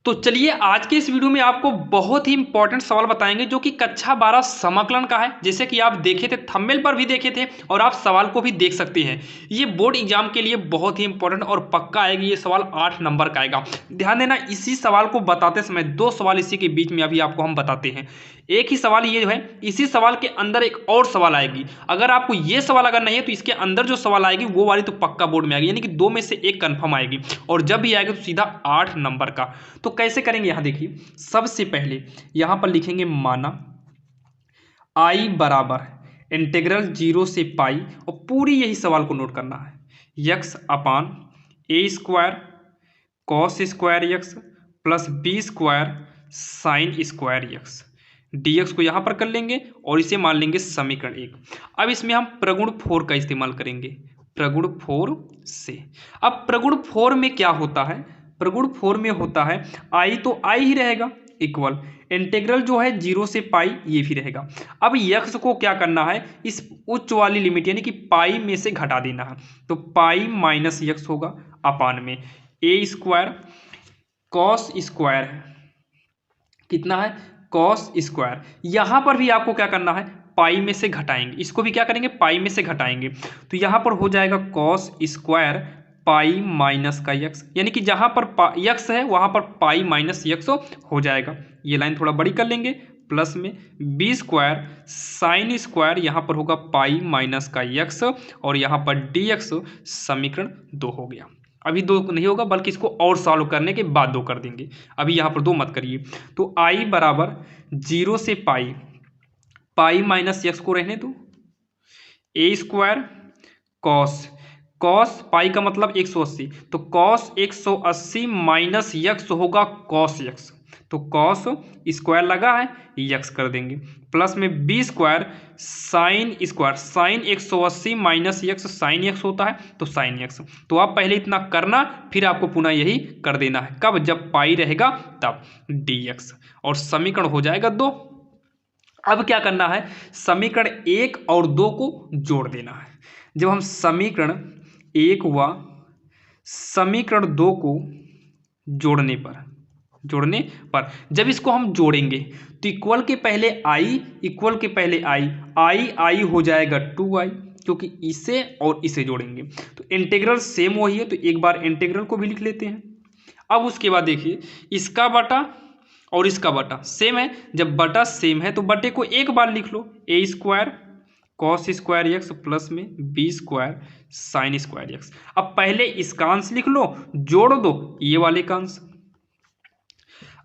तो चलिए आज के इस वीडियो में आपको बहुत ही इंपॉर्टेंट सवाल बताएंगे जो कि कक्षा 12 समाकलन का है। जैसे कि आप देखे थे, थंबनेल पर भी देखे थे और आप सवाल को भी देख सकते हैं। ये बोर्ड एग्जाम के लिए बहुत ही इंपॉर्टेंट और पक्का आएगी। ये सवाल 8 नंबर का आएगा। ध्यान देना, इसी सवाल को बताते समय दो सवाल इसी के बीच में अभी आपको हम बताते हैं। एक ही सवाल ये जो है, इसी सवाल के अंदर एक और सवाल आएगी। अगर आपको ये सवाल अगर नहीं है तो इसके अंदर जो सवाल आएगी वो वाली तो पक्का बोर्ड में आएगी, यानी कि दो में से एक कंफर्म आएगी। और जब भी आएगी तो सीधा 8 नंबर का। तो कैसे करेंगे, यहां देखिए। सबसे पहले यहां पर लिखेंगे माना आई बराबर इंटीग्रल 0 से पाई, और पूरी यही सवाल को नोट करना है। X upon a square cos square x plus b square sine square x d x को यहां पर कर लेंगे और इसे मान लेंगे समीकरण 1। अब इसमें हम प्रगुण 4 का इस्तेमाल करेंगे, प्रगुण 4 से। अब प्रगुण 4 में क्या होता है, प्रगुण 4 में होता है आई तो आई ही रहेगा इक्वल इंटीग्रल जो है 0 से पाई ये भी रहेगा। अब यक्स को क्या करना है, इस उच्च वाली लिमिट यानी कि पाई में से घटा देना है। तो पाई माइनस यक्स होगा अपान में ए स्क्वायर कॉस स्क्वायर है, कितना है कॉस स्क्वायर। यहां पर भी आपको क्या करना है, पाई में से घटाएंगे, इसको भी क्या करेंगे पाई में से घटाएंगे। तो यहां पर हो जाएगा कॉस स्क्वायर पाई माइनस का यक्स, यानी कि जहां पर यक्स है वहां पर पाई माइनस यक्स हो जाएगा। ये लाइन थोड़ा बड़ी कर लेंगे, प्लस में बी स्क्वायर साइन स्क्वायर यहां पर होगा पाई माइनस का यक्स, और यहां पर डी एक्स समीकरण 2 हो गया। अभी 2 नहीं होगा बल्कि इसको और सॉल्व करने के बाद 2 कर देंगे, अभी यहाँ पर 2 मत करिए। तो आई बराबर 0 से पाई, पाई माइनस यक्स को रहने दो, a square cos, cos pi का मतलब 180, तो कॉस 180 माइनस यक्स होगा कॉस यक्स, तो कॉस स्क्वायर लगा है यक्स कर देंगे, प्लस में b square sine square, sine 180 minus x sine x होता है तो साइन यक्स। तो आप पहले इतना करना, फिर आपको पुनः यही कर देना है। कब, जब पाई रहेगा तब डी एक्स, और समीकरण हो जाएगा 2। अब क्या करना है, समीकरण 1 और 2 को जोड़ देना है। जब हम समीकरण 1 व समीकरण 2 को जोड़ने पर जब इसको हम जोड़ेंगे तो इक्वल के पहले आई, इक्वल के पहले आई, आई हो जाएगा 2i, क्योंकि इसे और इसे जोड़ेंगे तो इंटीग्रल सेम वही है, तो एक बार इंटीग्रल को भी लिख लेते हैं। अब उसके बाद देखिए, इसका बटा और इसका बटा सेम है, जब बटा सेम है तो बटे को एक बार लिख लो, a square cos square x plus में b square sine square x. अब पहले इसका अंश लिख लो, जोड़ दो ये वाले का अंश।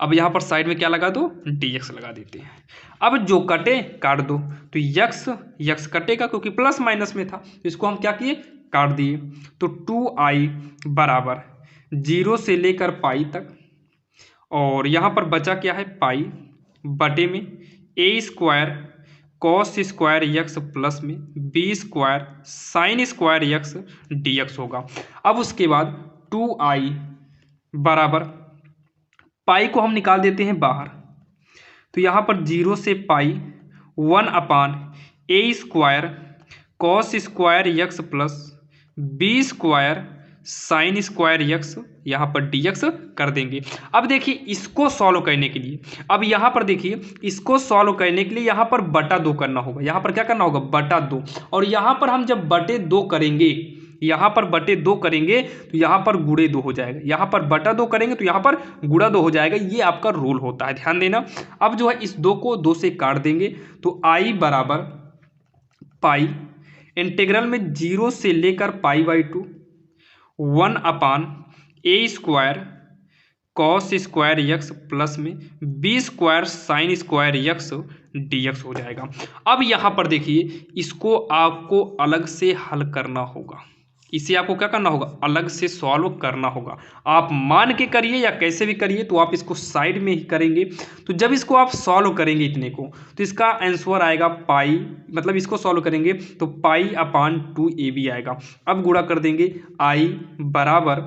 अब यहां पर साइड में क्या लगा दो, dx लगा देते हैं। अब जो कटे काट दो, तो यक्स कटेगा क्योंकि प्लस माइनस में था, तो इसको हम क्या किए काट दिए। तो 2i बराबर 0 से लेकर पाई तक, और यहां पर बचा क्या है पाई, बटे में a square cos square x plus में b square sine square x dx होगा। अब उसके बाद 2i बराबर पाई को हम निकाल देते हैं बाहर, तो यहाँ पर 0 से pi 1 upon a square cos square x plus b square sine square x, यहाँ पर dx कर देंगे। अब देखिए इसको सॉल्व करने के लिए, अब यहाँ पर देखिए इसको सॉल्व करने के लिए यहाँ पर बटा 2 करना होगा, यहाँ पर क्या करना होगा बटा 2, और यहाँ पर हम जब बटे 2 करेंगे, यहाँ पर बटे 2 करेंगे तो यहाँ पर गुणे 2 हो जाएगा, यहाँ पर बटा 2 करेंगे तो यहाँ पर गुणा 2 हो जाएगा। ये आपका रूल होता है, ध्यान देना। अब जो है इस 2 को 2 से काट देंगे, तो आई बराबर पाई इंटीग्रल में 0 से लेकर pi 1 upon a square cos square x plus में b square sine square x dx हो जाएगा। अब यहाँ पर देखिए इसको आपको अलग से हल करना होगा, इसे आपको क्या करना होगा अलग से सॉल्व करना होगा। आप मान के करिए या कैसे भी करिए, तो आप इसको साइड में ही करेंगे। तो जब इसको आप सॉल्व करेंगे इतने को, तो इसका आंसर आएगा पाई, मतलब इसको सॉल्व करेंगे तो पाई अपान 2ab आएगा। अब गुणा कर देंगे, आई बराबर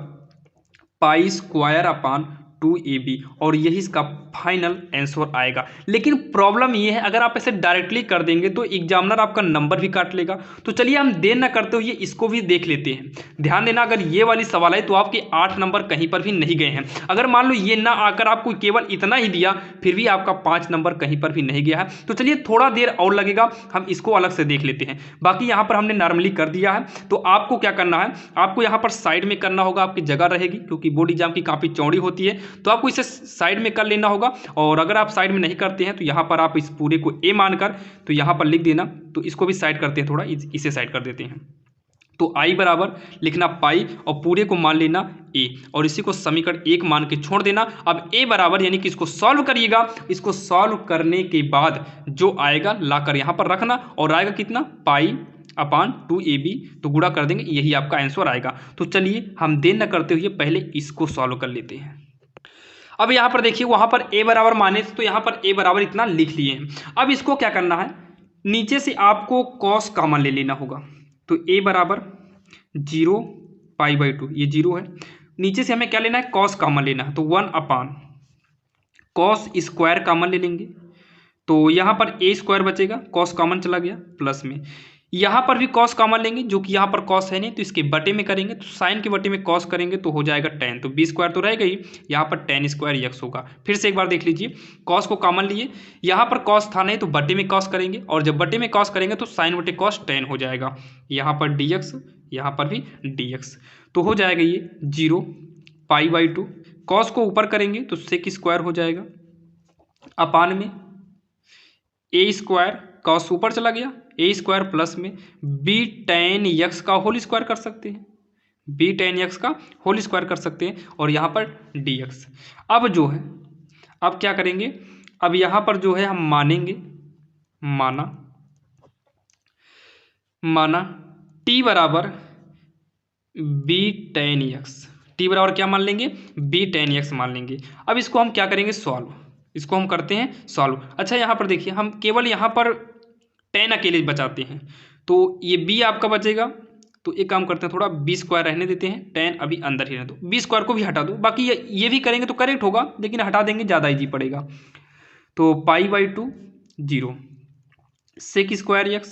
पाई स्क्वायर अपान 2ab, और यही इसका फाइनल आंसर आएगा। लेकिन प्रॉब्लम ये है, अगर आप ऐसे डायरेक्टली कर देंगे तो एग्जामिनर आपका नंबर भी काट लेगा। तो चलिए हम देर न करते हुए इसको भी देख लेते हैं। ध्यान देना, अगर ये वाली सवाल है तो आपके 8 नंबर कहीं पर भी नहीं गए हैं। अगर मान लो ये ना आकर आपको केवल इतना ही दिया, फिर भी आपका 5 नंबर कहीं पर भी नहीं गया है। तो चलिए थोड़ा देर और लगेगा, हम इसको अलग से देख लेते हैं। बाकी यहाँ पर हमने नॉर्मली कर दिया है। तो आपको क्या करना है, आपको यहाँ पर साइड में करना होगा, आपकी जगह रहेगी, क्योंकि बोर्ड एग्जाम की काफ़ी चौड़ी होती है, तो आपको इसे साइड में कर लेना होगा। और अगर आप साइड में नहीं करते हैं तो यहाँ पर आप इस पूरे को ए मानकर तो यहाँ पर लिख देना। तो इसको भी साइड करते हैं, थोड़ा इसे साइड कर देते हैं। तो आई बराबर लिखना पाई और पूरे को मान लेना ए, और इसी को समीकरण 1 मान के छोड़ देना। अब ए बराबर यानी कि इसको सॉल्व करिएगा। इसको सॉल्व करने के बाद जो आएगा लाकर यहाँ पर रखना, और आएगा कितना, पाई अपान 2ab, तो गुणा कर देंगे, यही आपका आंसर आएगा। तो चलिए हम देर न करते हुए पहले इसको सॉल्व कर लेते हैं। अब यहाँ पर देखिए, वहाँ पर a बराबर माने तो यहाँ पर a बराबर इतना लिख लिए हैं। अब इसको क्या करना है, नीचे से आपको कॉस कॉमन ले लेना होगा। तो a बराबर 0 पाई/2, ये 0 है। नीचे से हमें क्या लेना है, कॉस कॉमन लेना है, तो 1 अपान कॉस स्क्वायर कॉमन ले लेंगे। तो यहाँ पर a स्क्वायर बचेगा, कॉस कॉमन चला गया, प्लस में यहाँ पर भी कॉस कॉमन लेंगे, जो कि यहाँ पर कॉस है नहीं, तो इसके बटे में करेंगे, तो साइन के बटे में कॉस करेंगे तो हो जाएगा tan, तो b स्क्वायर तो रहेगा ही, यहाँ पर tan स्क्वायर x होगा। फिर से एक बार देख लीजिए, कॉस को कॉमन लिए, यहाँ पर कॉस था नहीं तो बटे में कॉस करेंगे, और जब बटे में कॉस करेंगे तो साइन बटे कॉस tan हो जाएगा। यहाँ पर dx, यहाँ पर भी dx, तो हो जाएगा ये 0 पाई/2। कॉस को ऊपर करेंगे तो सेक स्क्वायर हो जाएगा, अपान में a स्क्वायर, कॉस ऊपर चला गया, a स्क्वायर प्लस में b tan x का होल स्क्वायर कर सकते हैं, b tan x का होल स्क्वायर कर सकते हैं, और यहाँ पर dx। अब जो है, अब क्या करेंगे, अब यहाँ पर जो है हम मानेंगे, माना t बराबर b tan x, t बराबर क्या मान लेंगे, b tan x मान लेंगे। अब इसको हम क्या करेंगे, सॉल्व, इसको हम करते हैं सॉल्व। अच्छा यहाँ पर देखिए, हम केवल यहाँ पर tan अकेले बचाते हैं, तो ये b आपका बचेगा। तो एक काम करते हैं, थोड़ा b स्क्वायर रहने देते हैं, tan अभी अंदर ही रहने दो, b स्क्वायर को भी हटा दो। बाकी ये भी करेंगे तो करेक्ट होगा, लेकिन हटा देंगे ज़्यादा ईजी पड़ेगा। तो पाई/2 0 सेक स्क्वायर x,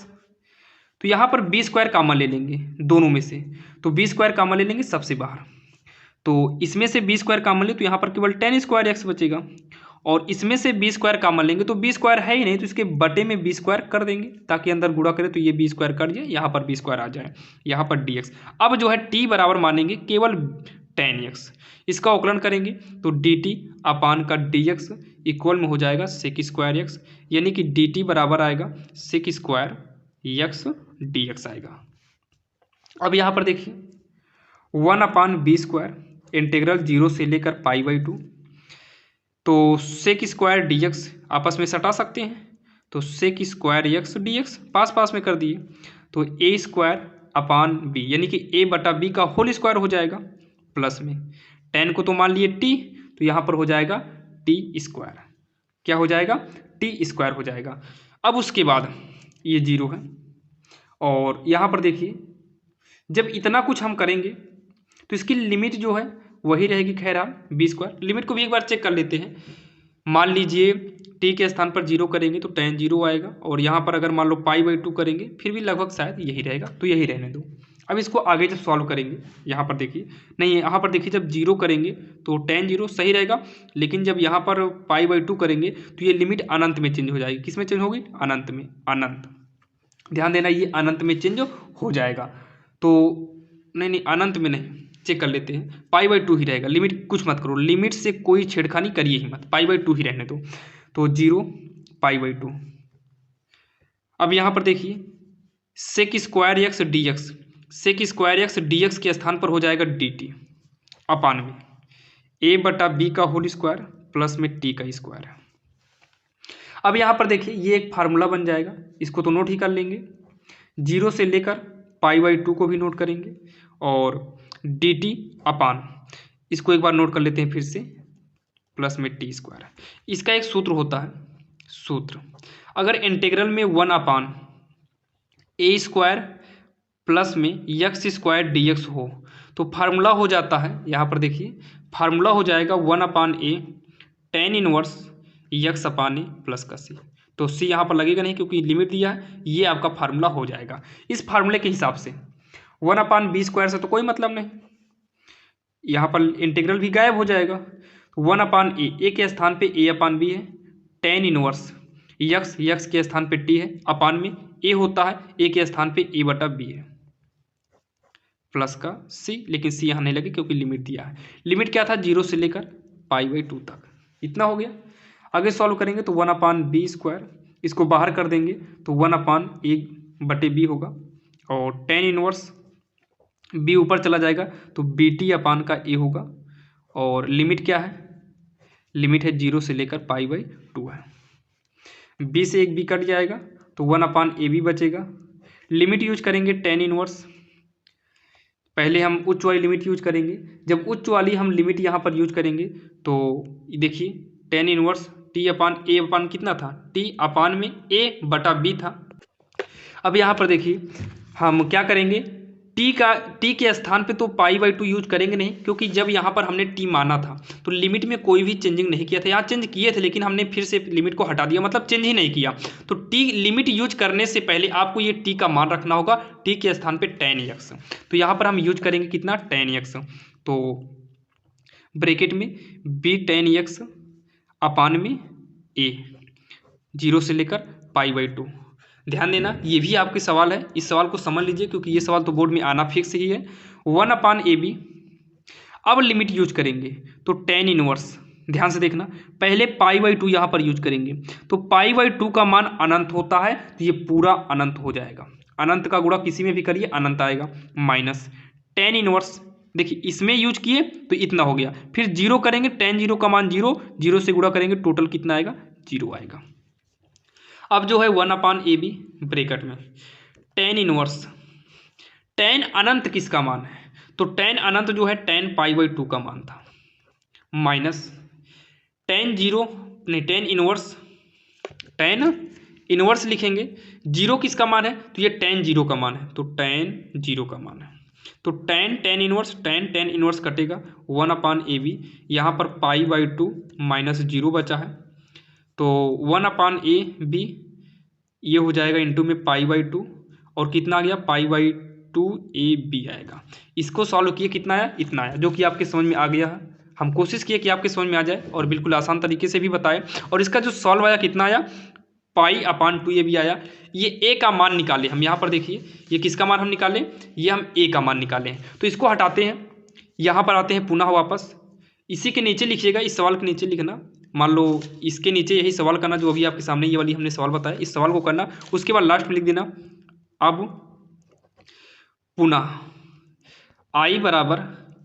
तो यहाँ पर b स्क्वायर कॉमन ले लेंगे दोनों में से, तो b स्क्वायर कॉमन ले लेंगे सबसे बाहर, तो इसमें से b स्क्वायर कॉमन ले तो यहाँ पर केवल tan स्क्वायर x बचेगा, और इसमें से b स्क्वायर कॉमन लेंगे तो b स्क्वायर है ही नहीं, तो इसके बटे में b स्क्वायर कर देंगे, ताकि अंदर गुणा करें तो ये b स्क्वायर कर जाए, यहाँ पर b स्क्वायर आ जाए, यहाँ पर dx। अब जो है t बराबर मानेंगे केवल tan x, इसका अवकलन करेंगे तो dt अपान का dx इक्वल में हो जाएगा सेक स्क्वायर x, यानी कि dt बराबर आएगा सेक स्क्वायर x dx आएगा। अब यहाँ पर देखिए 1 अपान b स्क्वायर इंटीग्रल 0 से लेकर पाई/2, तो सेक स्क्वायर dx आपस में सटा सकते हैं, तो सेक स्क्वायर x dx पास पास में कर दिए, तो a स्क्वायर अपान b, यानी कि a बटा b का होल स्क्वायर हो जाएगा, प्लस में tan को तो मान लिए t, तो यहाँ पर हो जाएगा t स्क्वायर, क्या हो जाएगा, t स्क्वायर हो जाएगा। अब उसके बाद ये 0 है, और यहाँ पर देखिए जब इतना कुछ हम करेंगे तो इसकी लिमिट जो है वही रहेगी, खैर b स्क्वायर। लिमिट को भी एक बार चेक कर लेते हैं। मान लीजिए t के स्थान पर 0 करेंगे तो tan 0 आएगा, और यहाँ पर अगर मान लो पाई/2 करेंगे फिर भी लगभग शायद यही रहेगा, तो यही रहने दो। अब इसको आगे जब सॉल्व करेंगे, यहाँ पर देखिए, नहीं यहाँ पर देखिए, जब 0 करेंगे तो tan 0 सही रहेगा, लेकिन जब यहाँ पर पाई/2 करेंगे तो ये लिमिट अनंत में चेंज हो जाएगी। किस में चेंज होगी, अनंत में, अनंत, ध्यान देना, ये अनंत में चेंज हो जाएगा। तो नहीं अनंत में नहीं, चेक कर लेते हैं, पाई/2 ही रहेगा, लिमिट कुछ मत करो, लिमिट से कोई छेड़खानी करिए ही मत, पाई/2 ही रहने दो। तो 0 पाई/2। अब यहाँ पर देखिए sec square x dx, sec square x dx के स्थान पर हो जाएगा dt अपान में a बटा b का होल स्क्वायर प्लस में t का स्क्वायर। अब यहाँ पर देखिए ये एक फार्मूला बन जाएगा, इसको तो नोट ही कर लेंगे, 0 से लेकर पाई/2 को भी नोट करेंगे, और dt अपान, इसको एक बार नोट कर लेते हैं फिर से, प्लस में t स्क्वायर। इसका एक सूत्र होता है, सूत्र, अगर इंटीग्रल में 1 अपान a स्क्वायर प्लस में x स्क्वायर dx हो तो फार्मूला हो जाता है, यहाँ पर देखिए फार्मूला हो जाएगा 1/a tan इनवर्स x अपान ए प्लस का c। तो c यहाँ पर लगेगा नहीं क्योंकि लिमिट दिया है, ये आपका फार्मूला हो जाएगा। इस फार्मूले के हिसाब से 1/b² से तो कोई मतलब नहीं, यहाँ पर इंटीग्रल भी गायब हो जाएगा। 1/a के स्थान पे a/b है, tan इनवर्स x के स्थान पे t है, अपान में a होता है, a के स्थान पे a/b है प्लस का c, लेकिन c यहाँ नहीं लगे क्योंकि लिमिट दिया है। लिमिट क्या था, 0 से लेकर π/2 तक, इतना हो गया। आगे सॉल्व करेंगे तो 1/b², इसको बाहर कर देंगे तो 1/a/b होगा, और tan इनवर्स b ऊपर चला जाएगा तो bt अपान का a होगा, और लिमिट क्या है, लिमिट है 0 से लेकर π/2 है। b से एक b कट जाएगा तो 1/ab बचेगा। लिमिट यूज करेंगे tan इनवर्स, पहले हम उच्च वाली लिमिट यूज करेंगे। जब उच्च वाली हम लिमिट यहाँ पर यूज करेंगे तो देखिए tan इनवर्स t/a कितना था, t/में a/b था। अब यहाँ पर देखिए हम क्या करेंगे, t के स्थान पे तो π/2 यूज करेंगे नहीं, क्योंकि जब यहाँ पर हमने t माना था तो लिमिट में कोई भी चेंजिंग नहीं किया था। यहाँ चेंज किए थे लेकिन हमने फिर से लिमिट को हटा दिया, मतलब चेंज ही नहीं किया। तो t लिमिट यूज करने से पहले आपको ये t का मान रखना होगा, t के स्थान पे tan x। तो यहाँ पर हम यूज करेंगे कितना, tan x। तो ब्रैकेट में b tan x अपान में a, 0 से लेकर π/2। ध्यान देना ये भी आपके सवाल है, इस सवाल को समझ लीजिए क्योंकि ये सवाल तो बोर्ड में आना फिक्स ही है। 1/ab, अब लिमिट यूज करेंगे तो tan इनवर्स, ध्यान से देखना, पहले π/2 यहाँ पर यूज करेंगे तो π/2 का मान अनंत होता है, तो ये पूरा अनंत हो जाएगा। अनंत का गुणा किसी में भी करिए अनंत आएगा, माइनस tan इनवर्स, देखिए इसमें यूज किए तो इतना हो गया, फिर 0 करेंगे, tan 0 का मान 0, 0 से गुणा करेंगे टोटल कितना आएगा, 0 आएगा। अब जो है 1/ab ब्रैकेट में tan इनवर्स, tan अनंत किसका मान है, तो tan अनंत जो है tan π/2 का मान था, माइनस tan इनवर्स लिखेंगे, 0 किसका मान है, तो ये tan 0 का मान है, तो tan 0 का मान है। तो tan इनवर्स कटेगा 1/ab, यहाँ पर π/2 माइनस 0 बचा है, तो 1/ab ये हो जाएगा इंटू में π/2, और कितना आ गया, π/2ab आएगा। इसको सॉल्व किए कितना आया, इतना आया, जो कि आपके समझ में आ गया है। हम कोशिश किए कि आपके समझ में आ जाए और बिल्कुल आसान तरीके से भी बताए। और इसका जो सॉल्व आया कितना आया, π/2ab आया। ये a का मान निकाले हम, यहाँ पर देखिए ये किसका मान हम निकाले, ये हम a का मान निकाले हैं। तो इसको हटाते हैं, यहाँ पर आते हैं पुनः वापस, इसी के नीचे लिखिएगा, इस सवाल के नीचे लिखना, मान लो इसके नीचे यही सवाल करना जो अभी आपके सामने ये वाली हमने सवाल बताया, इस सवाल को करना, उसके बाद लास्ट में लिख देना अब पुनः i बराबर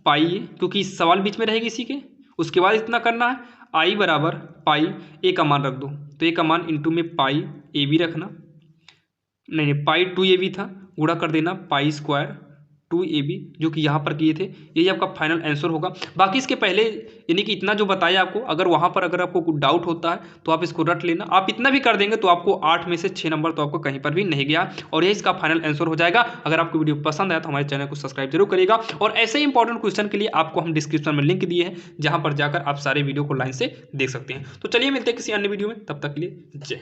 पाई, क्योंकि इस सवाल बीच में रहेगी इसी के, उसके बाद इतना करना है, i बराबर पाई, a का मान रख दो, तो a का मान इंटू में पाई ab रखना, नहीं π/2ab था, गुणा कर देना π² 2ab, जो कि यहाँ पर किए थे, यही आपका फाइनल आंसर होगा। बाकी इसके पहले यानी कि इतना जो बताया आपको, अगर वहाँ पर अगर आपको कुछ डाउट होता है तो आप इसको रट लेना, आप इतना भी कर देंगे तो आपको 8 में से 6 नंबर तो आपको कहीं पर भी नहीं गया, और यही इसका फाइनल आंसर हो जाएगा। अगर आपको वीडियो पसंद आया तो हमारे चैनल को सब्सक्राइब जरूर करिएगा, और ऐसे ही इंपॉर्टेंट क्वेश्चन के लिए आपको हम डिस्क्रिप्शन में लिंक दिए हैं, जहाँ पर जाकर आप सारे वीडियो को लाइन से देख सकते हैं। तो चलिए मिलते हैं किसी अन्य वीडियो में, तब तक के लिए जय।